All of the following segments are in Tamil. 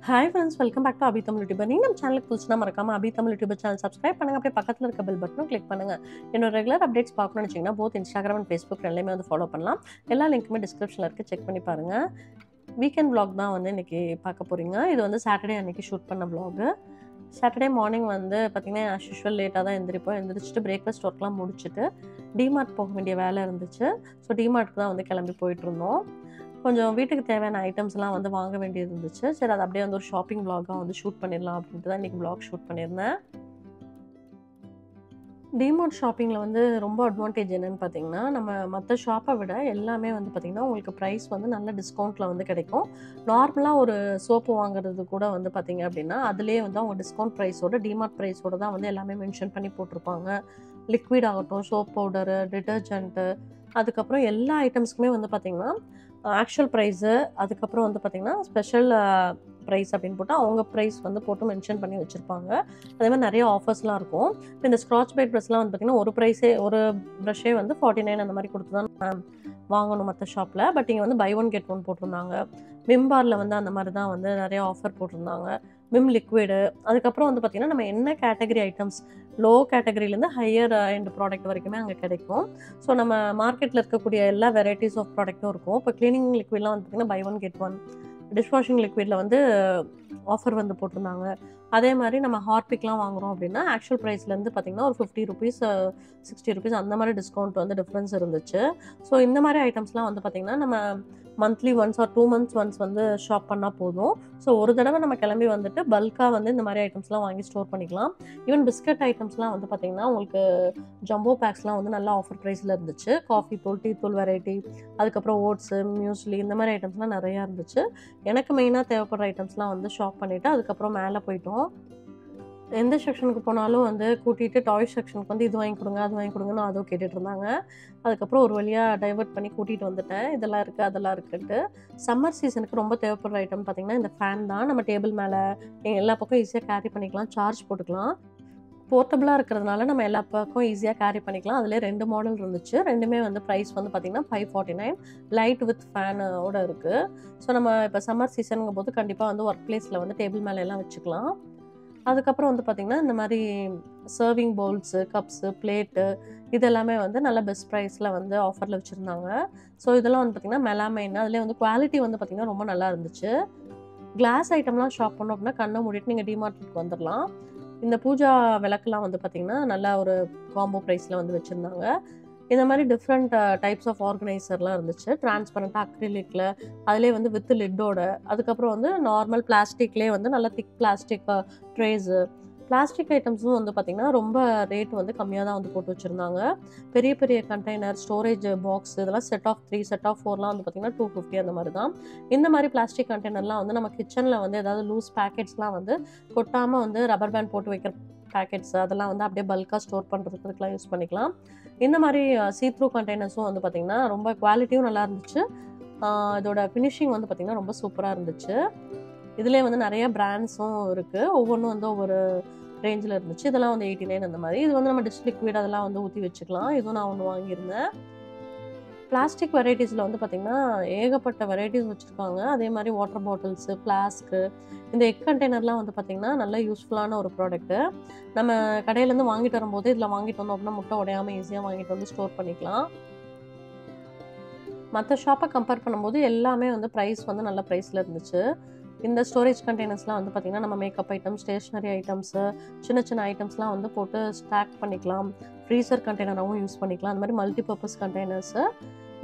Hi friends, welcome back to Abhi Tamil YouTuber. நீங்கள் நம்ம சேனலுக்கு புதுசுனா மறக்காம Abhi Tamil YouTuber channel subscribe பண்ணுங்க. அப்படியே பக்கத்தில் இருக்க பெல் பட்டனும் கிளிக் பண்ணுங்க. என்னோட ரெகுலர் அப்டேட்ஸ் பார்க்கணும்னு வச்சிங்கன்னா போத் இன்ஸ்டாகிராம் அண்ட் ஃபேஸ்புக் ரெண்டுலேயுமே வந்து ஃபாலோ பண்ணலாம். எல்லா லிங்க்குமே டிஸ்கிரிப்ஷனில் இருக்குது, செக் பண்ணி பாருங்கள். வீக்கெண்ட் vlog தான் வந்து இன்றைக்கி பார்க்க போகிறீங்க. இது வந்து சாட்டர்டே அன்றைக்கி ஷூட் பண்ண vlog. சாட்டர்டே மார்னிங் வந்து பார்த்திங்கன்னா ஆஸ் யூஷுவல் லேட்டாக தான் எழுந்திரிச்சிட்டு பிரேக்ஃபாஸ்ட் ஒர்க்லாம் முடிச்சுட்டு டிமார்ட் போக வேண்டிய வேலை இருந்துச்சு. ஸோ டிமார்ட்டுக்கு தான் வந்து கிளம்பி போயிட்டுருந்தோம். கொஞ்சம் வீட்டுக்கு தேவையான ஐட்டம்ஸ்லாம் வந்து வாங்க வேண்டியது இருந்துச்சு. சரி, அது அப்படியே வந்து ஒரு ஷாப்பிங் vlog-ஆ வந்து ஷூட் பண்ணிடலாம் அப்படின்ட்டு தான் இன்றைக்கி vlog ஷூட் பண்ணியிருந்தேன். டிமார்ட் ஷாப்பிங்கில் வந்து ரொம்ப அட்வான்டேஜ் என்னென்னு பார்த்தீங்கன்னா, நம்ம மற்ற ஷாப்பை விட எல்லாமே வந்து பார்த்திங்கன்னா உங்களுக்கு ப்ரைஸ் வந்து நல்ல டிஸ்கவுண்ட்டில் வந்து கிடைக்கும். நார்மலாக ஒரு சோப்பு வாங்குறது கூட வந்து பார்த்திங்க அப்படின்னா அதுலேயே வந்து அவங்க டிஸ்கவுண்ட் ப்ரைஸோட டிமார்ட் ப்ரைஸோட தான் வந்து எல்லாமே மென்ஷன் பண்ணி போட்டிருப்பாங்க. லிக்விட் ஆகட்டும், சோப் பவுடரு, டிட்டர்ஜென்ட்டு, அதுக்கப்புறம் எல்லா ஐட்டம்ஸ்க்குமே வந்து பார்த்திங்கன்னா ஆக்சுவல் ப்ரைஸு, அதுக்கப்புறம் வந்து பார்த்திங்கன்னா ஸ்பெஷல் ப்ரைஸ் அப்படின்னு போட்டு அவங்க ப்ரைஸ் வந்து போட்டு மென்ஷன் பண்ணி வச்சுருப்பாங்க. அதே மாதிரி நிறைய ஆஃபர்ஸ்லாம் இருக்கும். இப்போ இந்த ஸ்க்ராட்ச் பைட் ப்ரஷ்லாம் வந்து பார்த்திங்கன்னா ஒரு ப்ரஷ்ஷே வந்து 49 அந்த மாதிரி கொடுத்து தான் வாங்கணும் மற்ற ஷாப்பில். பட் இங்கே வந்து பை ஒன் கெட் ஒன் போட்டிருந்தாங்க. விம் பாரில் வந்து அந்த மாதிரி தான் வந்து நிறைய ஆஃபர் போட்டிருந்தாங்க. விம் லிக்விடு, அதுக்கப்புறம் வந்து பார்த்திங்கன்னா நம்ம என்ன கேட்டகரி ஐட்டம்ஸ், லோ கேட்டகரியிலேருந்து ஹையர் எண்ட் ப்ராடக்ட் வரைக்குமே அங்கே கிடைக்கும். ஸோ நம்ம மார்க்கெட்டில் இருக்கக்கூடிய எல்லா வெரைட்டிஸ் ஆஃப் ப்ராடக்ட்டும் இருக்கும். இப்போ க்ளீனிங் லிக்விட்லாம் வந்து பார்த்திங்கன்னா buy one get one. Dishwashing லிக்விடில் வந்து ஆஃபர் வந்து போட்டிருந்தாங்க. அதே மாதிரி நம்ம ஹார்பிக்லாம் வாங்குகிறோம் அப்படின்னா ஆக்சுவல் ப்ரைஸ்லேருந்து பார்த்திங்கன்னா ஒரு 50 ருபீஸ் 60 ருபீஸ் அந்த மாதிரி டிஸ்கவுண்ட் வந்து டிஃப்ரென்ஸ் இருந்துச்சு. ஸோ இந்த மாதிரி ஐட்டம்ஸ்லாம் வந்து பார்த்திங்கன்னா நம்ம monthly once or 2 months once வந்து ஷாப் பண்ணால் போதும். ஸோ ஒரு தடவை நம்ம கிளம்பி வந்துட்டு பல்காக வந்து இந்த மாதிரி ஐட்டம்ஸ்லாம் வாங்கி ஸ்டோர் பண்ணிக்கலாம். ஈவன் பிஸ்கட் ஐட்டம்ஸ்லாம் வந்து பார்த்திங்கன்னா உங்களுக்கு ஜம்போ பேக்ஸ்லாம் வந்து நல்ல ஆஃபர் ப்ரைஸில் இருந்துச்சு. காஃபி தூள், டீ தூள் வெரைட்டி, அதுக்கப்புறம் ஓட்ஸு, மியூஸ்லி, இந்த மாதிரி ஐட்டம்ஸ்லாம் நிறையா இருந்துச்சு. எனக்கு மெயினாக தேவைப்படுற ஐட்டம்ஸ்லாம் வந்து ஷாப் பண்ணிவிட்டு அதுக்கப்புறம் மேலே போயிட்டோம். எந்த செக்ஷனுக்கு போனாலும் வந்து கூட்டிகிட்டு டாய் செக்ஷனுக்கு வந்து இது வாங்கி கொடுங்க, அது வாங்கி கொடுங்கன்னு அதுவும் கேட்டுட்டு இருந்தாங்க. அதுக்கப்புறம் ஒரு வழியாக டைவர்ட் பண்ணி கூட்டிகிட்டு வந்துட்டேன். இதெல்லாம் இருக்குது, அதெல்லாம் இருக்குன்ட்டு. சம்மர் சீசனுக்கு ரொம்ப தேவைப்படுற ஐட்டம் பார்த்திங்கன்னா இந்த ஃபேன் தான். நம்ம டேபிள் மேலே எல்லா பக்கம் ஈஸியாக கேரி பண்ணிக்கலாம், சார்ஜ் போட்டுக்கலாம். போர்ட்டபுளாக இருக்கிறதுனால நம்ம எல்லா பக்கம் ஈஸியாக கேரி பண்ணிக்கலாம். அதிலே 2 மாடல் இருந்துச்சு. ரெண்டுமே வந்து ப்ரைஸ் வந்து பார்த்திங்கன்னா 549, லைட் வித் ஃபேனோட இருக்குது. ஸோ நம்ம இப்போ சம்மர் சீசனுங்கும் போது கண்டிப்பாக வந்து ஒர்க் பிளேஸில் வந்து டேபிள் மேலே எல்லாம் வச்சுக்கலாம். அதுக்கப்புறம் வந்து பார்த்திங்கன்னா இந்த மாதிரி சர்விங் பவுல்ஸு, கப்ஸு, பிளேட்டு, இதெல்லாமே வந்து நல்ல பெஸ்ட் ப்ரைஸில் வந்து ஆஃபரில் வச்சுருந்தாங்க. ஸோ இதெல்லாம் வந்து பார்த்திங்கன்னா மெலாமைன், அதிலே வந்து குவாலிட்டி வந்து பார்த்திங்கன்னா ரொம்ப நல்லா இருந்துச்சு. கிளாஸ் ஐட்டம்லாம் ஷாப் பண்ணோம் அப்படின்னா கண்ணை மூடிட்டு நீங்கள் டிமார்ட்டுக்கு வந்துடலாம். இந்த பூஜா விளக்குலாம் வந்து பார்த்திங்கன்னா நல்லா ஒரு காம்போ ப்ரைஸில் வந்து வச்சுருந்தாங்க. இந்த மாதிரி டிஃப்ரெண்ட் டைப்ஸ் ஆஃப் ஆர்கனைசர்லாம் இருந்துச்சு. டிரான்ஸ்பரண்ட்டாக அக்ரிலிக்கில், அதிலே வந்து வித் லிட்டோட, அதுக்கப்புறம் வந்து நார்மல் பிளாஸ்டிக்லேயே வந்து நல்ல திக் பிளாஸ்டிக் ட்ரேஸு, பிளாஸ்டிக் ஐட்டம்ஸும் வந்து பார்த்திங்கன்னா ரொம்ப ரேட் வந்து கம்மியாக தான் வந்து போட்டு வச்சுருந்தாங்க. பெரிய பெரிய கண்டெய்னர், ஸ்டோரேஜ் பாக்ஸ், இதெல்லாம் செட் ஆஃப் 3, செட் ஆஃப் 4லாம் வந்து பார்த்திங்கன்னா 250 அந்த மாதிரி தான். இந்த மாதிரி பிளாஸ்டிக் கண்டெய்னர்லாம் வந்து நம்ம கிச்சனில் வந்து ஏதாவது லூஸ் பேக்கெட்ஸ்லாம் வந்து கொட்டாமல் வந்து ரப்பர் பேண்ட் போட்டு வைக்கிற பேக்கெட்ஸ், அதெல்லாம் வந்து அப்படியே பல்காக ஸ்டோர் பண்ணுறதுக்கு இதுக்கெலாம் யூஸ் பண்ணிக்கலாம். இந்த மாதிரி சீ-த்ரூ கண்டெய்னர்ஸும் வந்து பார்த்திங்கன்னா ரொம்ப குவாலிட்டியும் நல்லா இருந்துச்சு. இதோட ஃபினிஷிங் வந்து பார்த்திங்கன்னா ரொம்ப சூப்பராக இருந்துச்சு. இதிலே வந்து நிறைய பிராண்ட்ஸும் இருக்குது. ஒவ்வொன்றும் வந்து ஒவ்வொரு ரேஞ்சில் இருந்துச்சு. இதெல்லாம் வந்து 89 அந்த மாதிரி. இது வந்து நம்ம டிஷ் லிக்விட் அதெல்லாம் வந்து ஊற்றி வச்சுக்கலாம். இதுவும் நான் ஒன்று வாங்கியிருந்தேன். பிளாஸ்டிக் வெரைட்டிஸில் வந்து பார்த்திங்கன்னா ஏகப்பட்ட வெரைட்டிஸ் வச்சுருக்காங்க. அதே மாதிரி வாட்டர் பாட்டில்ஸு, ஃப்ளாஸ்க்கு, இந்த எக் கண்டெய்னர்லாம் வந்து பார்த்திங்கன்னா நல்ல யூஸ்ஃபுல்லான ஒரு ப்ராடக்ட்டு. நம்ம கடையிலேருந்து வாங்கிட்டு வரும்போது இதில் வாங்கிட்டு வந்தோம் அப்படின்னா முட்டை உடையாமல் ஈஸியாக வாங்கிட்டு வந்து ஸ்டோர் பண்ணிக்கலாம். மற்ற ஷாப்பை கம்பேர் பண்ணும்போது எல்லாமே வந்து ப்ரைஸ் வந்து நல்ல ப்ரைஸில் இருந்துச்சு. இந்த ஸ்டோரேஜ் கண்டெய்னர்ஸ்லாம் வந்து பார்த்திங்கன்னா நம்ம மேக்கப் ஐட்டம், ஸ்டேஷ்னரி ஐட்டம்ஸு, சின்ன சின்ன ஐட்டம்ஸ்லாம் வந்து போட்டு ஸ்டாக் பண்ணிக்கலாம். ஃப்ரீசர் கண்டெய்னராகவும் யூஸ் பண்ணிக்கலாம். அந்த மாதிரி multi purpose containers,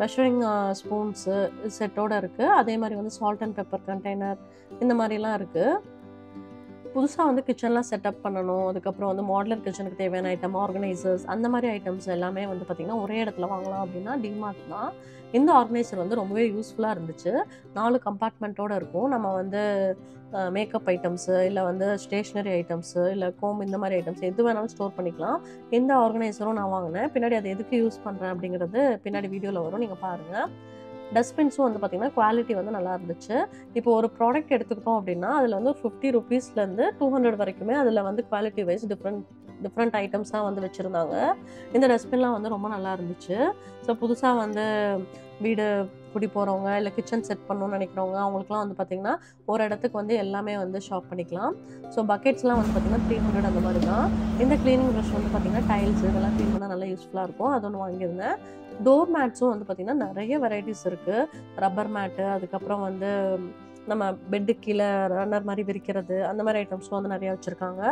measuring spoons செட்டோடு இருக்குது. அதே மாதிரி வந்து சால்ட் அண்ட் பெப்பர் கண்டெய்னர், இந்த மாதிரிலாம் இருக்குது. புதுசாக வந்து கிச்சன்லாம் செட்டப் பண்ணணும், அதுக்கப்புறம் வந்து மாடுலர் கிச்சனுக்கு தேவையான ஐட்டம், ஆர்கனைசர்ஸ், அந்த மாதிரி ஐட்டம்ஸ் எல்லாமே வந்து பார்த்திங்கன்னா ஒரே இடத்துல வாங்கலாம் அப்படின்னா டிமார்ட் தான். இந்த ஆர்கனைசர் வந்து ரொம்பவே யூஸ்ஃபுல்லாக இருந்துச்சு. 4 கம்பார்ட்மெண்ட்டோடு இருக்கும். நம்ம வந்து மேக்கப் ஐட்டம்ஸு, இல்லை வந்து ஸ்டேஷ்னரி ஐட்டம்ஸு, இல்லை கோம், இந்த மாதிரி ஐட்டம்ஸ் எது வேணாலும் ஸ்டோர் பண்ணிக்கலாம். இந்த ஆர்கனைசரும் நான் வாங்கினேன். பின்னாடி அது எதுக்கு யூஸ் பண்ணுறேன் அப்படிங்கிறது பின்னாடி வீடியோவில் வரும், நீங்கள் பாருங்கள். டஸ்ட்பின்ஸும் வந்து பார்த்திங்கன்னா குவாலிட்டி வந்து நல்லா இருந்துச்சு. இப்போ ஒரு ப்ராடக்ட் எடுத்துக்கிட்டோம் அப்படின்னா அதில் வந்து 50 ருபீஸ்லேருந்து 200 வரைக்குமே அதில் வந்து குவாலிட்டி வைஸ் டிஃப்ரெண்ட் ஐட்டம்ஸாக வந்து வச்சுருந்தாங்க. இந்த டஸ்ட்பின்லாம் வந்து ரொம்ப நல்லா இருந்துச்சு. ஸோ புதுசாக வந்து வீடு குடி போகிறவங்க இல்லை கிச்சன் செட் பண்ணணும்னு நினைக்கிறவங்க அவங்களுக்குலாம் வந்து பார்த்திங்கன்னா ஒரு இடத்துக்கு வந்து எல்லாமே வந்து ஷாப் பண்ணிக்கலாம். ஸோ பக்கெட்ஸ்லாம் வந்து பார்த்திங்கன்னா 300 அந்த மாதிரி தான். இந்த க்ளீனிங் ப்ரஷ் வந்து பார்த்திங்கன்னா டைல்ஸ் இதெல்லாம் க்ளீன் பண்ணால் நல்லா யூஸ்ஃபுல்லாக இருக்கும். அது ஒன்று வாங்கியிருந்தேன். டோர் மேட்ஸும் வந்து பார்த்திங்கன்னா நிறைய வெரைட்டிஸ் இருக்குது. ரப்பர் மேட்டு, அதுக்கப்புறம் வந்து நம்ம பெட்டு கீழே ரன்னர் மாதிரி விரிக்கிறது, அந்த மாதிரி ஐட்டம்ஸும் வந்து நிறையா வச்சுருக்காங்க.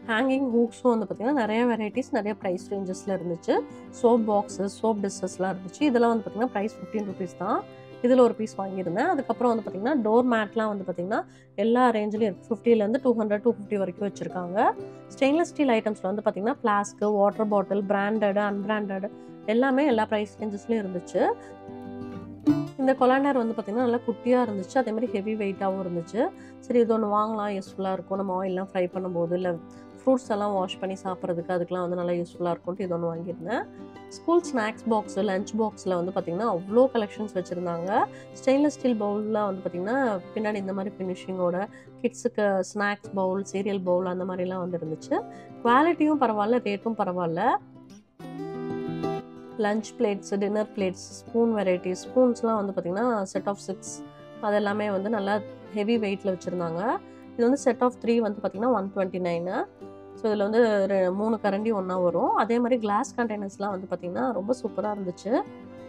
ஹேங்கிங் ஹூக்ஸும் வந்து பார்த்திங்கன்னா நிறைய வெரைட்டிஸ் நிறைய ப்ரைஸ் ரேஞ்சஸில் இருந்துச்சு. சோப் பாக்ஸஸ், சோப் டிஷ்ஷஸ்லாம் இருந்துச்சு. இதெல்லாம் வந்து பார்த்திங்கன்னா ப்ரைஸ் 15 rupees தான். இதில் ஒரு பீஸ் வாங்கியிருந்தேன். அதுக்கப்புறம் வந்து பார்த்திங்கன்னா டோர் மேட்லாம் வந்து பார்த்திங்கன்னா எல்லா ரேஞ்சிலையும் இருக்குது. 50லேருந்து 200, 250 வரைக்கும் வச்சுருக்காங்க. ஸ்டெயின்லெஸ் ஸ்டீல் ஐட்டம்ஸில் வந்து பார்த்திங்கன்னா ஃப்ளாஸ்க்கு, வாட்டர் பாட்டில், பிராண்டடு, அன்பிராண்டடு எல்லாமே எல்லா ப்ரைஸ் ரேஞ்சஸ்லையும் இருந்துச்சு. இந்த கொலாண்டர் வந்து பார்த்திங்கன்னா நல்லா குட்டியாக இருந்துச்சு. அதேமாதிரி ஹெவி வெயிட்டாகவும் இருந்துச்சு. சரி இது ஒன்று வாங்கலாம், யூஸ்ஃபுல்லாக இருக்கும். நம்ம ஆயிலெலாம் ஃப்ரை பண்ணும்போது இல்லை ஃப்ரூட்ஸ் எல்லாம் வாஷ் பண்ணி சாப்பிட்றதுக்கு அதுக்கெலாம் வந்து நல்லா யூஸ்ஃபுல்லாக இருக்கும்ட்டு இது ஒன்று வாங்கியிருந்தேன். ஸ்கூல் ஸ்நாக்ஸ் பாக்ஸு, லஞ்ச் பாக்ஸில் வந்து பார்த்திங்கன்னா அவ்வளோ கலெக்ஷன்ஸ் வச்சுருந்தாங்க. ஸ்டெயின்லெஸ் ஸ்டீல் பவுலில் வந்து பார்த்திங்கன்னா பின்னாடி இந்த மாதிரி ஃபினிஷிங்கோட கிட்ஸுக்கு ஸ்நாக்ஸ் பவுல், சீரியல் பவுல் அந்த மாதிரிலாம் வந்து இருந்துச்சு. குவாலிட்டியும் பரவாயில்ல, ரேட்டும் பரவாயில்ல. Lunch plates, dinner plates, spoon varieties, ஸ்பூன்ஸ்லாம் வந்து பார்த்திங்கன்னா செட் ஆஃப் 6 அது எல்லாமே வந்து நல்லா ஹெவி வெயிட்டில் வச்சுருந்தாங்க. இது வந்து செட் ஆஃப் 3 வந்து பார்த்திங்கன்னா 129. ஸோ இதில் வந்து 3 கரண்டி ஒன்றா வரும். அதே மாதிரி கிளாஸ் கண்டெய்னர்ஸ்லாம் வந்து பார்த்திங்கன்னா ரொம்ப சூப்பராக இருந்துச்சு.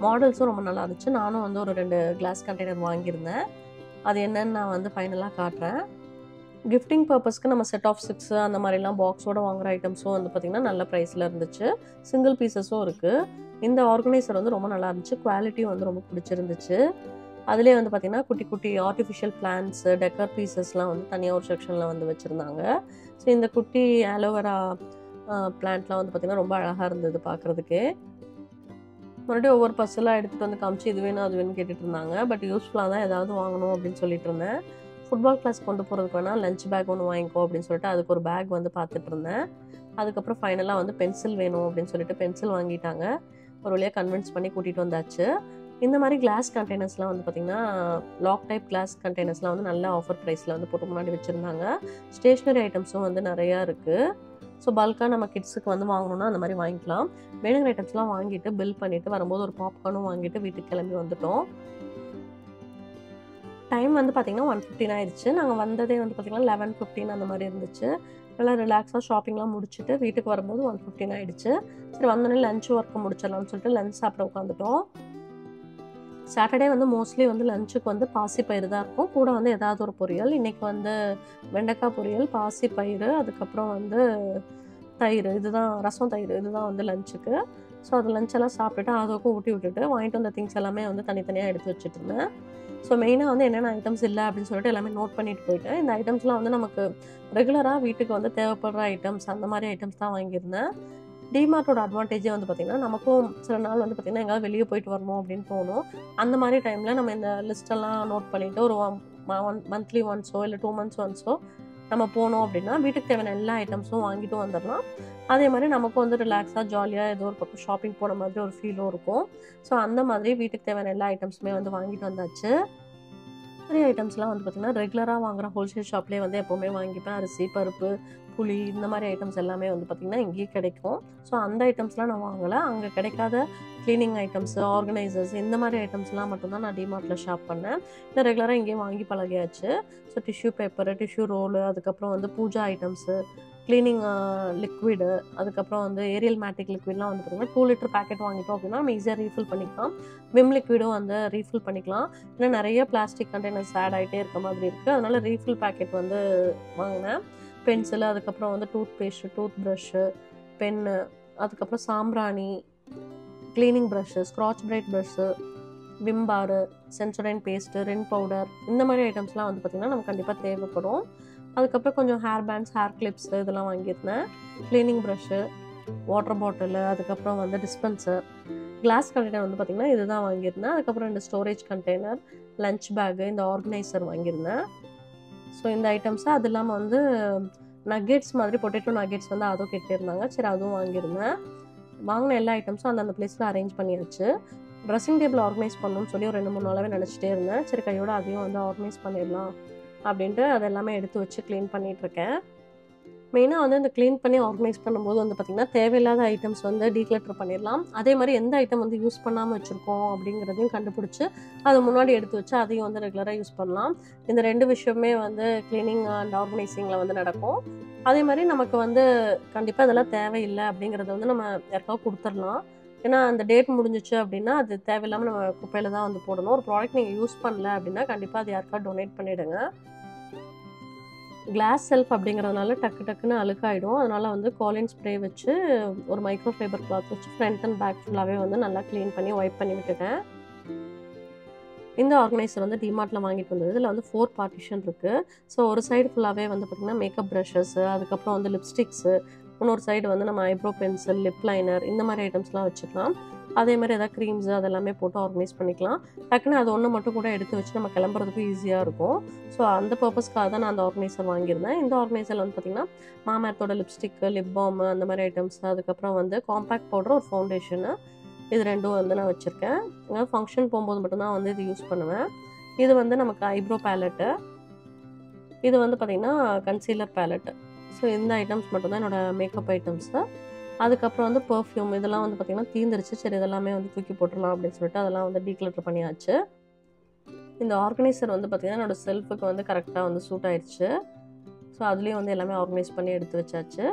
மாடல்ஸும் ரொம்ப நல்லா இருந்துச்சு. நானும் வந்து ஒரு 2 கிளாஸ் கண்டெய்னர் வாங்கியிருந்தேன். அது என்னன்னு நான் வந்து ஃபைனலாக காட்டுறேன். கிஃப்டிங் பர்பஸ்க்கு நம்ம செட் ஆஃப் 6 அந்த மாதிரிலாம் பாக்ஸோடு வாங்குகிற ஐட்டம்ஸும் வந்து பார்த்திங்கன்னா நல்ல ப்ரைஸில் இருந்துச்சு. சிங்கிள் பீசஸும் இருக்குது. இந்த ஆர்கனைசர் வந்து ரொம்ப நல்லா இருந்துச்சு. குவாலிட்டியும் வந்து ரொம்ப பிடிச்சிருந்துச்சு. அதிலே வந்து பார்த்திங்கன்னா குட்டி குட்டி ஆர்டிஃபிஷியல் பிளான்ட்ஸு, டெக்கர் பீசஸ்லாம் வந்து தனியாக ஒரு செக்ஷனில் வந்து வச்சுருந்தாங்க. ஸோ இந்த குட்டி ஆலோவேரா பிளான்ட்லாம் வந்து பார்த்திங்கன்னா ரொம்ப அழகாக இருந்தது பார்க்குறதுக்கு. மறுபடியும் ஒவ்வொரு பர்சலாக எடுத்துகிட்டு வந்து காமிச்சு இது வேணும் அது வேணும்னு கேட்டுட்டு இருந்தாங்க. பட் யூஸ்ஃபுல்லாக தான் ஏதாவது வாங்கணும் அப்படின்னு சொல்லிட்டு இருந்தேன். ஃபுட்பால் கிளாஸ் கொண்டு போகிறதுக்கு வேணால் லஞ்ச் பேக் ஒன்று வாங்கிக்கோ அப்படின்னு சொல்லிட்டு அதுக்கு ஒரு பேக் வந்து பார்த்துட்டு இருந்தேன். அதுக்கப்புறம் ஃபைனலாக வந்து பென்சில் வேணும் அப்படின்னு சொல்லிட்டு பென்சில் வாங்கிட்டாங்க. ஒரு வழியாக கன்வின்ஸ் பண்ணி கூட்டிகிட்டு வந்தாச்சு. இந்த மாதிரி கிளாஸ் கண்டெய்னர்ஸ்லாம் வந்து பார்த்திங்கன்னா லாக் டைப் கிளாஸ் கண்டெய்னர்ஸ்லாம் வந்து நல்ல ஆஃபர் ப்ரைஸில் வந்து போட்டு முன்னாடி வச்சுருந்தாங்க. ஸ்டேஷ்னரி ஐட்டம்ஸும் வந்து நிறையா இருக்குது. ஸோ பல்காக நம்ம கிட்ஸுக்கு வந்து வாங்கணுன்னா அந்த மாதிரி வாங்கிக்கலாம். வேணுங்கிற ஐட்டம்ஸ்லாம் வாங்கிட்டு பில் பண்ணிவிட்டு வரும்போது ஒரு பாப்கார்னும் வாங்கிட்டு வீட்டுக்கு கிளம்பி வந்துட்டோம். டைம் வந்து பார்த்திங்கன்னா 1:15 ஆயிடுச்சு. நாங்கள் வந்ததே வந்து பார்த்திங்கன்னா 11:15 அந்த மாதிரி இருந்துச்சு. நல்லா ரிலாக்ஸாக ஷாப்பிங்லாம் முடிச்சுட்டு வீட்டுக்கு வரும்போது 1:15 ஆகிடுச்சு. சரி வந்தோடனே லஞ்ச் ஒர்க்கு முடிச்சிடலாம்னு சொல்லிட்டு லஞ்ச் சாப்பிட உட்காந்துட்டோம். சாட்டர்டே வந்து மோஸ்ட்லி வந்து லஞ்சுக்கு வந்து பாசிப்பயிறு தான் இருக்கும். கூட வந்து ஏதாவது ஒரு பொரியல். இன்றைக்கி வந்து வெண்டைக்காய் பொரியல், பாசிப்பயிறு, அதுக்கப்புறம் வந்து தயிர், இதுதான் ரசம், தயிர் இதுதான் வந்து லஞ்சுக்கு. ஸோ அது லஞ்செல்லாம் சாப்பிட்டுட்டு அதுக்கும் ஊட்டி விட்டுட்டு வாங்கிட்டு வந்த திங்ஸ் எல்லாமே வந்து தனித்தனியாக எடுத்து வச்சுட்டு இருந்தேன். ஸோ மெயினாக வந்து என்னென்ன ஐட்டம்ஸ் இல்லை அப்படின்னு சொல்லிட்டு எல்லாமே நோட் பண்ணிட்டு போயிட்டேன். இந்த ஐட்டம்ஸ்லாம் வந்து நமக்கு ரெகுலராக வீட்டுக்கு வந்து தேவைப்படுற ஐட்டம்ஸ் அந்த மாதிரி ஐட்டம்ஸ் தான் வாங்கியிருந்தேன். டிமார்ட்டோட அட்வான்டேஜே வந்து பார்த்திங்கன்னா நமக்கும் சில நாள் வந்து பார்த்திங்கன்னா எங்கேயாவது வெளியே போயிட்டு வரணும் அப்படின்னு தோணும். அந்த மாதிரி டைமில் நம்ம இந்த லிஸ்ட்டெல்லாம் நோட் பண்ணிவிட்டு ஒரு மந்த்லி ஒன்ஸோ இல்லை 2 months ஒன்ஸோ நம்ம போனோம் அப்படின்னா வீட்டுக்கு தேவையான எல்லா ஐட்டம்ஸும் வாங்கிட்டு வந்துடலாம். அதே மாதிரி நமக்கும் வந்து ரிலாக்ஸாக ஜாலியாக ஏதோ ஒரு பக்கம் ஷாப்பிங் போன மாதிரி ஒரு ஃபீலும் இருக்கும். ஸோ அந்த மாதிரி வீட்டுக்கு தேவையான எல்லா ஐட்டம்ஸுமே வந்து வாங்கிட்டு வந்தாச்சு. நிறைய ஐட்டம்ஸ்லாம் வந்து பார்த்திங்கன்னா ரெகுலராக வாங்குகிற ஹோல்சேல் ஷாப்லேயே வந்து எப்போவுமே வாங்கிப்பேன். அரிசி, பருப்பு, புளி இந்த மாதிரி ஐட்டம்ஸ் எல்லாமே வந்து பார்த்திங்கன்னா இங்கேயே கிடைக்கும். ஸோ அந்த ஐட்டம்ஸ்லாம் நான் வாங்கலை. அங்கே கிடைக்காத க்ளீனிங் ஐட்டம்ஸு, ஆர்கனைசர்ஸ் இந்த மாதிரி ஐட்டம்ஸ்லாம் மட்டும்தான் நான் டிமார்ட்டில் ஷாப் பண்ணேன். இல்லை ரெகுலராக இங்கேயே வாங்கி பழகியாச்சு. So tissue paper, tissue roll, அதுக்கப்புறம் வந்து பூஜா ஐட்டம்ஸு, க்ளீனிங் லிக்விடு, அதுக்கப்புறம் வந்து ஏரியல் மேட்டிக் லிக்விட்லாம் வந்து பார்த்திங்கன்னா 2 liter பேக்கெட் வாங்கிட்டோம் அப்படின்னா நம்ம ஈஸியாக ரீஃபில் பண்ணிக்கலாம். விம் லிக்விடும் வந்து ரீஃபில் பண்ணிக்கலாம். ஏன்னா நிறைய பிளாஸ்டிக் கண்டெய்னர்ஸ் ஆட் ஆகிட்டே இருக்க மாதிரி இருக்குது. அதனால் ரீஃபில் பேக்கெட் வந்து வாங்கினேன். பென்சிலு, அதுக்கப்புறம் வந்து toothpaste, toothbrush, pen, அதுக்கப்புறம் சாம்பிராணி, cleaning brush, Scotch Brite brush, Vim bar, Sensodyne paste, Rin powder இந்த மாதிரி ஐட்டம்ஸ்லாம் வந்து பார்த்திங்கன்னா நமக்கு கண்டிப்பாக தேவைப்படும். அதுக்கப்புறம் கொஞ்சம் ஹேர் பேண்ட்ஸ், ஹேர் கிளிப்ஸு இதெல்லாம் வாங்கியிருந்தேன். க்ளீனிங் ப்ரஷ்ஷு, வாட்டர் பாட்டிலு, அதுக்கப்புறம் வந்து டிஸ்பென்சர், கிளாஸ் கண்டெய்னர் வந்து பார்த்திங்கன்னா இதுதான் வாங்கியிருந்தேன். அதுக்கப்புறம் 2 ஸ்டோரேஜ் கண்டெய்னர், லஞ்ச் பேக்கு, இந்த ஆர்கனைசர் வாங்கியிருந்தேன். ஸோ இந்த ஐட்டம்ஸு அது இல்லாமல் வந்து நக்கெட்ஸ் மாதிரி பொட்டேட்டோ நக்கெட்ஸ் வந்து அதுவும் கேட்டிருந்தாங்க. சரி அதுவும் வாங்கியிருந்தேன். வாங்கின எல்லா ஐட்டம்ஸும் அந்தந்த பிளேஸில் அரேஞ்ச் பண்ணியாச்சு. ட்ரெஸ்ஸிங் டேபிள் ஆர்கனைஸ் பண்ணணும்னு சொல்லி ஒரு 2-3 நாளாகவே நினச்சிட்டே இருந்தேன். சரி கையோட அதையும் வந்து ஆர்கனைஸ் பண்ணிடலாம் அப்படின்ட்டு அது எல்லாமே எடுத்து வச்சு க்ளீன் பண்ணிகிட்ருக்கேன். மெயினாக வந்து இந்த க்ளீன் பண்ணி ஆர்கனைஸ் பண்ணும்போது வந்து பார்த்திங்கன்னா தேவையில்லாத ஐட்டம்ஸ் வந்து டீக்ளட்டர் பண்ணிடலாம். அதே மாதிரி எந்த ஐட்டம் வந்து யூஸ் பண்ணாமல் வச்சுருக்கோம் அப்படிங்கிறதையும் கண்டுபிடிச்சி அதை முன்னாடி எடுத்து வச்சு அதையும் வந்து ரெகுலராக யூஸ் பண்ணலாம். இந்த 2 விஷயமே வந்து க்ளீனிங் அண்ட் ஆர்கனைசிங்கில் வந்து நடக்கும். அதே மாதிரி நமக்கு வந்து கண்டிப்பாக இதெல்லாம் தேவையில்லை அப்படிங்கிறத வந்து நம்ம யாருக்காவது கொடுத்துடலாம். ஏன்னா அந்த டேட் முடிஞ்சிச்சு அப்படின்னா அது தேவையில்லாமல் நம்ம குப்பையில் தான் வந்து போடணும். ஒரு ப்ராடக்ட் நீங்கள் யூஸ் பண்ணல அப்படின்னா கண்டிப்பாக அது யாருக்காவது டொனேட் பண்ணிவிடுங்க. கிளாஸ் செல்ஃப் அப்படிங்கிறதுனால டக்கு டக்குன்னு அழுக்காயிடும். அதனால் வந்து காலின் ஸ்ப்ரே வச்சு ஒரு மைக்ரோ ஃபைபர் கிளாத் வச்சு ஃப்ரண்ட் அண்ட் பேக் ஃபுல்லாகவே வந்து நல்லா க்ளீன் பண்ணி வைப் பண்ணி விட்டுட்டேன். இந்த ஆர்கனைசர் வந்து டிமார்ட்டில் வாங்கிட்டு வந்தது. இதில் வந்து 4 பார்ட்டிஷன் இருக்குது. ஸோ ஒரு சைடு ஃபுல்லாகவே வந்து பார்த்திங்கன்னா மேக்கப் ப்ரஷஸ்ஸு, அதுக்கப்புறம் வந்து லிப்ஸ்டிக்ஸு, இன்னொரு சைடு வந்து நம்ம ஐப்ரோ பென்சில், லிப் லைனர் இந்த மாதிரி ஐட்டம்ஸ்லாம் வச்சுக்கலாம். அதே மாதிரி எதாவது க்ரீம்ஸு அதெல்லாமே போட்டு ஆர்கனைஸ் பண்ணிக்கலாம். டக்குன்னு அது ஒன்று மட்டும் கூட எடுத்து வச்சு நம்ம கிளம்புறதுக்கு ஈஸியாக இருக்கும். ஸோ அந்த பர்பஸ்க்காக தான் நான் அந்த ஆர்கனைசர் வாங்கியிருந்தேன். இந்த ஆர்கனைசரில் வந்து பார்த்திங்கன்னா மாமேர்த்தோட லிப்ஸ்டிக்கு, லிப் பாம் அந்த மாதிரி ஐட்டம்ஸ், அதுக்கப்புறம் வந்து காம்பேக்ட் பவுடர், ஒரு ஃபவுண்டேஷனு, இது 2ம் வந்து நான் வச்சுருக்கேன். ஏன்னா ஃபங்க்ஷன் போகும்போது மட்டும்தான் வந்து இது யூஸ் பண்ணுவேன். இது வந்து நமக்கு ஐப்ரோ பேலட்டு, இது வந்து பார்த்திங்கன்னா கன்சீலர் பேலட்டு. ஸோ இந்த ஐட்டம்ஸ் மட்டும்தான் என்னோடய மேக்கப் ஐட்டம்ஸு. அதுக்கப்புறம் வந்து பெர்ஃப்யூம் இதெல்லாம் வந்து பார்த்திங்கன்னா தீந்துருச்சு. சரி இதெல்லாமே வந்து தூக்கி போட்டுடலாம் அப்படின்னு சொல்லிட்டு அதெல்லாம் வந்து டீக்ளட்டர் பண்ணியாச்சு. இந்த ஆர்கனைசர் வந்து பார்த்திங்கன்னா என்னோடய செல்ஃபுக்கு வந்து கரெக்டாக வந்து சூட் ஆயிடுச்சு. ஸோ அதுலேயும் வந்து எல்லாமே ஆர்கனைஸ் பண்ணி எடுத்து வச்சாச்சு.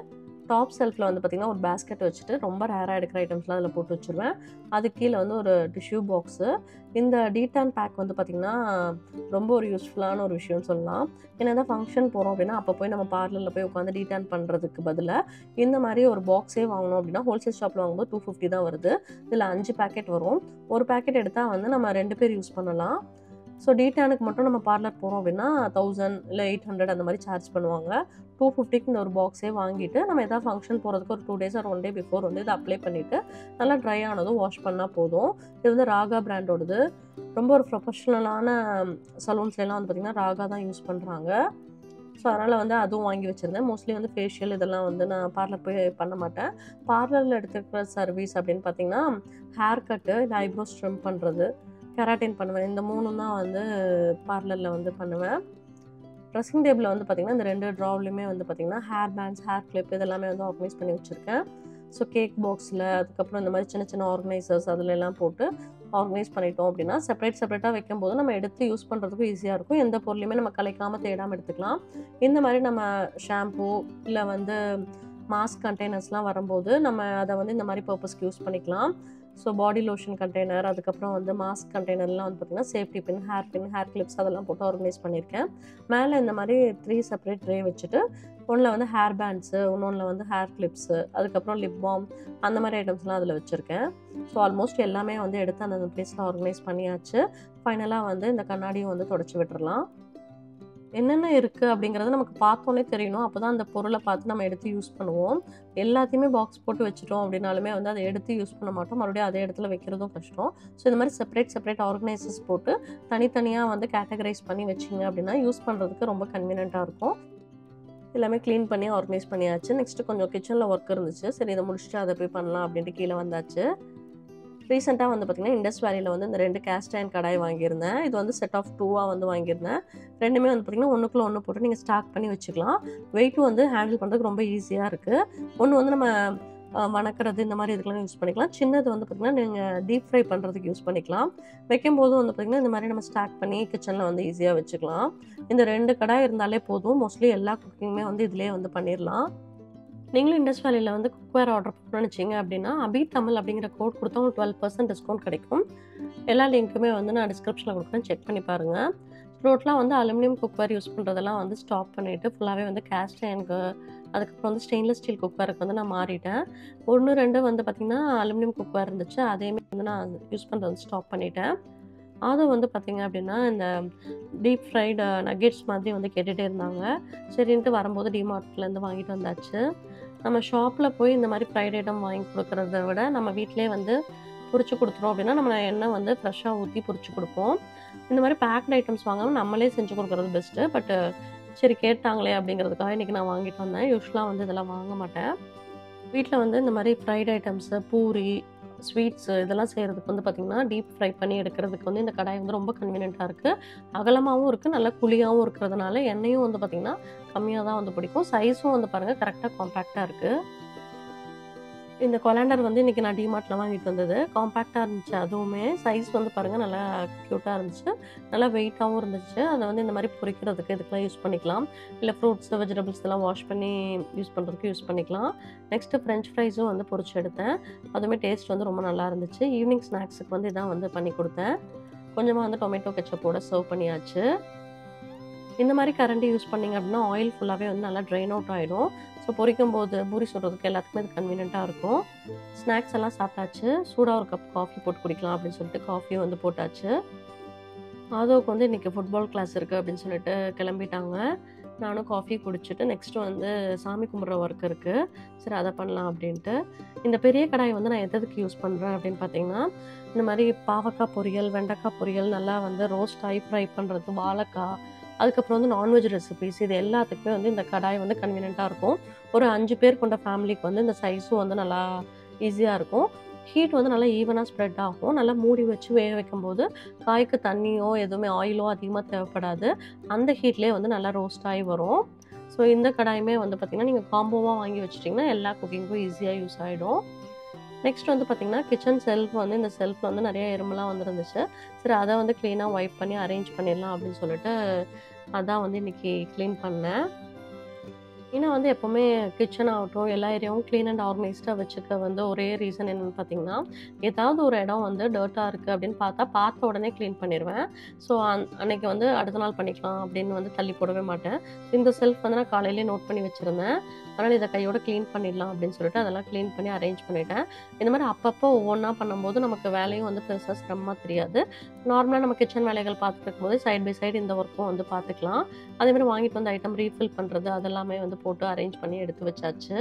டாப் செல்ஃபில் வந்து பார்த்திங்கன்னா ஒரு பேஸ்கெட் வச்சுட்டு ரொம்ப ரேராக எடுக்கிற ஐட்டம்ஸ்லாம் அதில் போட்டு வச்சுருவேன். அது கீழே வந்து ஒரு டிஷ்யூ பாக்ஸு. இந்த டீடான் பேக் வந்து பார்த்திங்கன்னா ரொம்ப ஒரு யூஸ்ஃபுல்லான ஒரு விஷயம்னு சொல்லலாம். ஏன்னா எதாவது ஃபங்க்ஷன் போகிறோம் அப்படின்னா அப்போ போய் நம்ம பார்லரில் போய் உட்காந்து டீடான் பண்ணுறதுக்கு பதிலாக இந்த மாதிரி ஒரு பாக்ஸே வாங்கணும் அப்படின்னா ஹோல்சேல் ஷாப்பில் வாங்கும்போது 250 தான் வருது. இதில் 5 பேக்கெட் வரும். ஒரு பேக்கெட் எடுத்தால் வந்து நம்ம 2 பேர் யூஸ் பண்ணலாம். ஸோ டீடானுக்கு மட்டும் நம்ம பார்லர் போகிறோம் அப்படின்னா 1000 இல்லை 800 அந்த மாதிரி சார்ஜ் பண்ணுவாங்க. 250க்கு இந்த ஒரு பாக்ஸே வாங்கிட்டு நம்ம எதாவது ஃபங்க்ஷன் போகிறதுக்கு ஒரு 2 டேஸ் ஆர் 1 டே பிஃபோர் வந்து இதை அப்ளை பண்ணிவிட்டு நல்லா ட்ரை ஆனதும் வாஷ் பண்ணால் போதும். இது வந்து ராகா பிராண்டோடது. ரொம்ப ஒரு ப்ரொஃபஷ்னலான சலூன்ஸ்லாம் வந்து பார்த்திங்கன்னா ராகா தான் யூஸ் பண்ணுறாங்க. ஸோ அதனால் வந்து அதுவும் வாங்கி வச்சுருந்தேன். மோஸ்ட்லி வந்து ஃபேஷியல் இதெல்லாம் வந்து நான் பார்லர் போய் பண்ண மாட்டேன். பார்லரில் எடுத்துக்கிற சர்வீஸ் அப்படின்னு பார்த்திங்கன்னா ஹேர் கட்டு, இல்லை ஐப்ரோஸ் ட்ரிம் பண்ணுறது, கெராட்டின் பண்ணுவேன். இந்த 3ம் தான் வந்து பார்லரில் வந்து பண்ணுவேன். ட்ரெஸ்ஸிங் டேபிளில் வந்து பார்த்திங்கன்னா இந்த 2 ட்ராவ்லையுமே வந்து பார்த்திங்கன்னா ஹேர் பேண்ட்ஸ், ஹேர் கிளிப் இதெல்லாமே வந்து ஆர்கனைஸ் பண்ணி வச்சுருக்கேன். ஸோ கேக் பாக்ஸில் அதுக்கப்புறம் இந்த மாதிரி சின்ன சின்ன ஆர்கனைசர்ஸ் அதிலெல்லாம் போட்டு ஆர்கனைஸ் பண்ணிட்டோம் அப்படின்னா செப்பரேட்டாக வைக்கும்போது நம்ம எடுத்து யூஸ் பண்ணுறதுக்கும் ஈஸியாக இருக்கும். எந்த பொருளையுமே நம்ம கலைக்காமல் தேடாமல் எடுத்துக்கலாம். இந்த மாதிரி நம்ம ஷாம்பூ இல்லை வந்து மாஸ்க் கண்டெய்னர்ஸ்லாம் வரும்போது நம்ம அதை வந்து இந்த மாதிரி பர்பஸ்க்கு யூஸ் பண்ணிக்கலாம். ஸோ பாடி லோஷன் கண்டெய்னர், அதுக்கப்புறம் வந்து மாஸ்க் கண்டெய்னர்லாம் வந்து பார்த்திங்கன்னா சேஃப்டி பின், ஹேர் கிளிப்ஸ் அதெல்லாம் போட்டு ஆர்கனைஸ் பண்ணியிருக்கேன். மேலே இந்த மாதிரி 3 செப்பரேட் ட்ரே வச்சுட்டு ஒன்றில் வந்து ஹேர் பேண்ட்ஸு, இன்னொன்றில் வந்து ஹேர் கிளிப்ஸு, அதுக்கப்புறம் லிப் பாம் அந்த மாதிரி ஐட்டம்ஸ்லாம் அதில் வச்சுருக்கேன். ஸோ ஆல்மோஸ்ட் எல்லாமே வந்து எடுத்து அந்த பிளேஸில் ஆர்கனைஸ் பண்ணியாச்சு. ஃபைனலாக வந்து இந்த கண்ணாடியும் வந்து தொடச்சி விட்டுறலாம். என்னென்ன இருக்குது அப்படிங்கிறது நமக்கு பார்த்தோன்னே தெரியணும். அப்போ தான் அந்த பொருளை பார்த்து நம்ம எடுத்து யூஸ் பண்ணுவோம். எல்லாத்தையுமே பாக்ஸ் போட்டு வச்சுட்டோம் அப்படின்னாலுமே வந்து அதை எடுத்து யூஸ் பண்ண மாட்டோம். மறுபடியும் அதே இடத்துல வைக்கிறதும் கஷ்டம். ஸோ இந்த மாதிரி செப்பரேட் ஆர்கனைசர்ஸ் போட்டு தனித்தனியாக வந்து கேட்டகரைஸ் பண்ணி வச்சிங்க அப்படின்னா யூஸ் பண்ணுறதுக்கு ரொம்ப கன்வீனியண்ட்டாக இருக்கும். எல்லாமே க்ளீன் பண்ணி ஆர்கனைஸ் பண்ணியாச்சு. நெக்ஸ்ட்டு கொஞ்சம் கிச்சனில் ஒர்க் இருந்துச்சு. சரி இதை முடிச்சுட்டு அதை போய் பண்ணலாம் அப்படின்ட்டு கீழே வந்தாச்சு. ரீசெண்டாக வந்து பார்த்திங்கன்னா இண்டஸ் வேலியில் வந்து இந்த 2 கேஸ்ட் அயர்ன் கடாய் வாங்கியிருந்தேன். இது வந்து செட் ஆஃப் 2ஆக வந்து வாங்கியிருந்தேன். 2மே வந்து பார்த்திங்கன்னா ஒன்றுக்குள்ள ஒன்று போட்டு நீங்கள் ஸ்டாக் பண்ணி வச்சுக்கலாம். வெயிட்டும் வந்து ஹேண்டில் பண்ணுறதுக்கு ரொம்ப ஈஸியாக இருக்குது. ஒன்று வந்து நம்ம வணக்கிறது இந்த மாதிரி இதுக்கெல்லாம் யூஸ் பண்ணிக்கலாம். சின்னது வந்து பார்த்திங்கன்னா நீங்கள் டீப் ஃப்ரை பண்ணுறதுக்கு யூஸ் பண்ணிக்கலாம். வைக்கும்போது வந்து பார்த்திங்கன்னா இந்த மாதிரி நம்ம ஸ்டாக் பண்ணி கிச்சனில் வந்து ஈஸியாக வச்சுக்கலாம். இந்த 2 கடாய் இருந்தாலே போதும். மோஸ்ட்லி எல்லா குக்கிங்குமே வந்து இதிலே வந்து பண்ணிடலாம். நீங்களும் இண்டஸ் வேலியில் வந்து குக்வேர் ஆர்டர் பண்ண நினச்சிங்க அப்படின்னா அபி தமிழ் அப்படிங்கிற கோட் கொடுத்தா உங்களுக்கு 12% டிஸ்கவுண்ட் கிடைக்கும். எல்லா லிங்க்குமே வந்து நான் டிஸ்கிரிப்ஷனில் கொடுக்குறேன், செக் பண்ணி பாருங்கள். டோட்டலாக வந்து அலுமினியம் குக்வேர் யூஸ் பண்ணுறதெல்லாம் வந்து ஸ்டாப் பண்ணிவிட்டு ஃபுல்லாகவே வந்து கேஸ்ட் அயர்னுக்கு, அதுக்கப்புறம் வந்து ஸ்டெயின்லெஸ் ஸ்டீல் குக்வேருக்கு வந்து நான் மாறிட்டேன். 1, 2 வந்து பார்த்திங்கன்னா அலுமினியம் குக்வேர் இருந்துச்சு. அதையுமே வந்து நான் யூஸ் பண்ணுறது வந்து ஸ்டாப் பண்ணிட்டேன். அது வந்து பார்த்திங்க அப்படின்னா இந்த டீப் ஃப்ரைடு நக்கெட்ஸ் மாதிரி வந்து கேட்டுகிட்டே இருந்தாங்க. சரின்ட்டு வரும்போது டிமார்ட்லேருந்து வாங்கிட்டு வந்தாச்சு. நம்ம ஷாப்பில் போய் இந்த மாதிரி ஃப்ரைட் ஐட்டம் வாங்கி கொடுக்குறத விட நம்ம வீட்டிலே வந்து பொரிச்சு கொடுத்துரும் அப்படின்னா நம்ம எண்ணெய் வந்து ஃப்ரெஷ்ஷாக ஊற்றி பொரிச்சு கொடுப்போம். இந்த மாதிரி பேக்டு ஐட்டம்ஸ் வாங்காமல் நம்மளே செஞ்சு கொடுக்குறது பெஸ்ட்டு. பட்டு சரி கேட்டாங்களே அப்படிங்கிறதுக்காக இன்றைக்கி நான் வாங்கிட்டு வந்தேன். யூஸ்வலாக வந்து இதெல்லாம் வாங்க மாட்டேன். வீட்டில் வந்து இந்த மாதிரி ஃப்ரைட் ஐட்டம்ஸு, பூரி, ஸ்வீட்ஸ் இதெல்லாம் செய்கிறதுக்கு வந்து பார்த்திங்கன்னா டீப் ஃப்ரை பண்ணி எடுக்கிறதுக்கு வந்து இந்த கடாய் வந்து ரொம்ப கன்வீனியண்ட்டாக இருக்குது. அகலமாகவும் இருக்குது, நல்லா குழியாகவும் இருக்கிறதுனால எண்ணெயும் வந்து பார்த்திங்கன்னா கம்மியாக தான் வந்து பிடிக்கும். சைஸும் வந்து பாருங்கள் கரெக்டாக காம்பேக்டாக இருக்குது. இந்த கொலாண்டர் வந்து இன்றைக்கி நான் டிமார்ட்டில் வாங்கிட்டு வந்தது. காம்பேக்டாக இருந்துச்சு, அதுவுமே சைஸ் வந்து பாருங்கள் நல்லா க்யூட்டாக இருந்துச்சு, நல்லா வெயிட்டாகவும் இருந்துச்சு. அதை வந்து இந்த மாதிரி பொரிக்கிறதுக்கு இதுக்கெலாம் யூஸ் பண்ணிக்கலாம், இல்லை ஃப்ரூட்ஸ் வெஜிடபிள்ஸ் இதெல்லாம் வாஷ் பண்ணி யூஸ் பண்ணுறதுக்கு யூஸ் பண்ணிக்கலாம். நெக்ஸ்ட்டு ஃப்ரெஞ்ச் ஃப்ரைஸும் வந்து பொரிச்சு எடுத்தேன், அதுவுமே டேஸ்ட் வந்து ரொம்ப நல்லா இருந்துச்சு. ஈவினிங் ஸ்நாக்ஸுக்கு வந்து இதான் வந்து பண்ணி கொடுத்தேன். கொஞ்சமாக வந்து டொமேட்டோ கெச்சப்போட சர்வ் பண்ணியாச்சு. இந்த மாதிரி கரண்டி யூஸ் பண்ணிங்க அப்படின்னா ஆயில் ஃபுல்லாகவே வந்து நல்லா ட்ரைன் அவுட் ஆகிடும். ஸோ பொரிக்கும் போது பூரி சுடுறதுக்கு எல்லாத்துக்குமே இது கன்வீனியண்ட்டாக இருக்கும். ஸ்நாக்ஸ் எல்லாம் சாப்பிட்டாச்சு. சூடாக ஒரு கப் காஃபி போட்டு குடிக்கலாம் அப்படின்னு சொல்லிட்டு காஃபியும் வந்து போட்டாச்சு. ஆதோவுக்கு வந்து இன்றைக்கி ஃபுட்பால் கிளாஸ் இருக்குது அப்படின்னு சொல்லிட்டு கிளம்பிட்டாங்க. நானும் காஃபி குடிச்சிட்டு நெக்ஸ்ட்டு வந்து சாமி கும்பிட்ற ஒர்க் இருக்குது, சரி அதை பண்ணலாம் அப்படின்ட்டு. இந்த பெரிய கடாய் வந்து நான் எதுக்கு யூஸ் பண்ணுறேன் அப்படின்னு பார்த்தீங்கன்னா, இந்த மாதிரி பாவக்காய் பொரியல், வெண்டைக்காய் பொரியல் நல்லா வந்து ரோஸ்ட் ஆகி ஃப்ரை பண்ணுறது, வாழைக்காய், அதுக்கப்புறம் வந்து நான்வெஜ் ரெசிபீஸ், இது எல்லாத்துக்குமே வந்து இந்த கடாய் வந்து கன்வீனியண்ட்டாக இருக்கும். ஒரு 5 பேர் கொண்ட ஃபேமிலிக்கு வந்து இந்த சைஸும் வந்து நல்லா ஈஸியாக இருக்கும். ஹீட் வந்து நல்லா ஈவனாக ஸ்ப்ரெட் ஆகும். நல்லா மூடி வச்சு வேக வைக்கும்போது காய்க்கு தண்ணியோ எதுவுமே ஆயிலோ அதிகமாக தேவைப்படாது. அந்த ஹீட்லேயே வந்து நல்லா ரோஸ்ட் ஆகி வரும். ஸோ இந்த கடாயுமே வந்து பார்த்திங்கன்னா நீங்கள் காம்போவாக வாங்கி வச்சிட்டிங்கன்னா எல்லா குக்கிங்க்கும் ஈஸியாக யூஸ் ஆகிடும். நெக்ஸ்ட் வந்து பார்த்திங்கன்னா கிச்சன் செல்ஃப் வந்து இந்த செல்ஃபில் வந்து நிறைய எறும்பெலாம் வந்துருந்துச்சு. சரி அதை வந்து க்ளீனாக வைப் பண்ணி அரேஞ்ச் பண்ணிடலாம் அப்படின்னு சொல்லிட்டு அதான் வந்து இன்றைக்கி க்ளீன் பண்ணேன். ஏன்னா வந்து எப்போவுமே கிச்சன் ஆகட்டும் எல்லா ஏரியாவும் க்ளீன் அண்ட் ஆர்கனைஸ்டாக வச்சுக்க வந்து ஒரே ரீசன் என்னென்னு பார்த்தீங்கன்னா, ஏதாவது ஒரு இடம் வந்து டர்ட்டாக இருக்குது அப்படின்னு பார்த்த உடனே க்ளீன் பண்ணிடுவேன். ஸோ அன்னைக்கு வந்து அடுத்த நாள் பண்ணிக்கலாம் அப்படின்னு வந்து தள்ளி போடவே மாட்டேன். இந்த செல்ஃப் வந்து நான் காலையிலே நோட் பண்ணி வச்சுருந்தேன். அதனால் இதை கையோட க்ளீன் பண்ணிடலாம் அப்படின்னு சொல்லிட்டு அதெல்லாம் க்ளீன் பண்ணி அரேஞ்ச் பண்ணிட்டேன். இந்த மாதிரி அப்பப்போ ஒவ்வொன்றா பண்ணும்போது நமக்கு வேலையும் வந்து பெருசாக சிரமமாக தெரியாது. நார்மலாக நம்ம கிச்சன் வேலைகள் பார்த்துட்டு இருக்கும்போது சைட் பை சைடு இந்த ஒர்க்கும் வந்து பார்த்துக்கலாம். அதேமாதிரி வாங்கிட்டு வந்த ஐட்டம் ரீஃபில் பண்ணுறது அதெல்லாமே வந்து போட்டு அரேஞ்ச் பண்ணி எடுத்து வச்சாச்சு.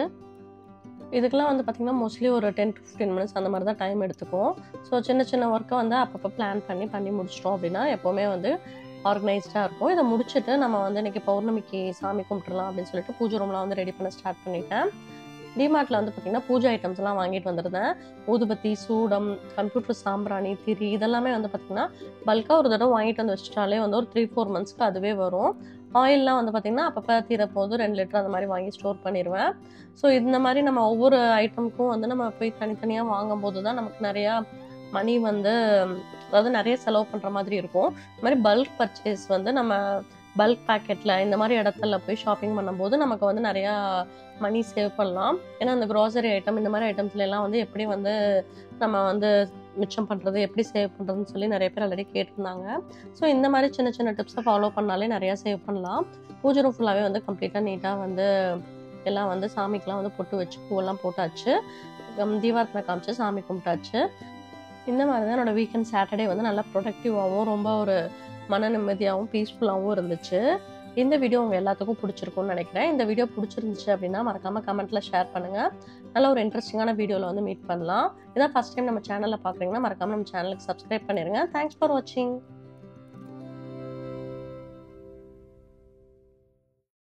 இதுக்கெல்லாம் வந்து பார்த்திங்கன்னா மோஸ்ட்லி ஒரு 10 to 15 மினிட்ஸ் அந்த மாதிரி தான் டைம் எடுத்துக்கும். ஸோ சின்ன சின்ன ஒர்க்கை வந்து அப்பப்போ பிளான் பண்ணி முடிச்சிட்டோம் அப்படின்னா எப்போவுமே வந்து ஆர்கனைஸ்டாக இருக்கும். இதை முடிச்சுட்டு நம்ம வந்து இன்றைக்கி பௌர்ணமிக்கு சாமி கும்பிட்டுலாம் அப்படின்னு சொல்லிட்டு பூஜை ரூம்லாம் வந்து ரெடி பண்ண ஸ்டார்ட் பண்ணிட்டேன். டிமார்ட்டில் வந்து பார்த்திங்கன்னா பூஜை ஐட்டம்ஸ் எல்லாம் வாங்கிட்டு வந்துருந்தேன். ஊதுபத்தி, சூடம், கம்ப்யூட்டர் சாம்பிராணி, திரி இதெல்லாமே வந்து பார்த்திங்கன்னா பல்காக ஒரு தடவை வாங்கிட்டு வந்து வச்சுட்டாலே வந்து ஒரு 3-4 மந்த்ஸ்க்கு அதுவே வரும். ஆயிலெலாம் வந்து பார்த்திங்கன்னா அப்பப்போ தீரப்போது 2 லிட்டர் அந்த மாதிரி வாங்கி ஸ்டோர் பண்ணிடுவேன். ஸோ இந்த மாதிரி நம்ம ஒவ்வொரு ஐட்டமுக்கும் வந்து நம்ம போய் தனித்தனியாக வாங்கும்போது தான் நமக்கு நிறையா மணி வந்து அதாவது நிறைய செலவு பண்ணுற மாதிரி இருக்கும். இந்த மாதிரி பல்க் பர்ச்சேஸ் வந்து நம்ம பல்க் பேக்கெட்டில் இந்த மாதிரி இடத்துல போய் ஷாப்பிங் பண்ணும்போது நமக்கு வந்து நிறையா மணி சேவ் பண்ணலாம். ஏன்னா அந்த க்ராசரி ஐட்டம் இந்த மாதிரி ஐட்டம்ஸ்லாம் வந்து எப்படி வந்து நம்ம வந்து மிச்சம் பண்ணுறது, எப்படி சேவ் பண்ணுறதுன்னு சொல்லி நிறைய பேர் ஆல்ரெடி கேட்டிருந்தாங்க. ஸோ இந்த மாதிரி சின்ன சின்ன டிப்ஸை ஃபாலோ பண்ணாலே நிறையா சேவ் பண்ணலாம். பூஜை ரூம் ஃபுல்லாகவே வந்து கம்ப்ளீட்டாக நீட்டாக வந்து எல்லாம் வந்து சாமிக்கெலாம் வந்து பொட்டு வச்சு பூவெல்லாம் போட்டாச்சு. தீபாரத்தனை காமிச்சு சாமி கும்பிட்டாச்சு. இந்த மாதிரி தான் என்னோடய வீக்கெண்ட் சாட்டர்டே வந்து நல்லா ப்ரொடக்டிவாகவும் ரொம்ப ஒரு மன நிம்மதியாகவும் பீஸ்ஃபுல்லாகவும் இருந்துச்சு. இந்த வீடியோ உங்கள் எல்லாத்துக்கும் பிடிச்சிருக்கும்னு நினைக்கிறேன். இந்த வீடியோ பிடிச்சிருந்துச்சு அப்படின்னா மறக்காமல் கமெண்ட்டில் ஷேர் பண்ணுங்கள். நல்ல ஒரு இன்ட்ரெஸ்டிங்கான வீடியோவில் வந்து மீட் பண்ணலாம். இதான் ஃபஸ்ட் டைம் நம்ம சேனலில் பார்க்குறீங்கன்னா மறக்காமல் நம்ம சேனலுக்கு சப்ஸ்கிரைப் பண்ணிடுங்க. தேங்க்ஸ் ஃபார் வாட்சிங்.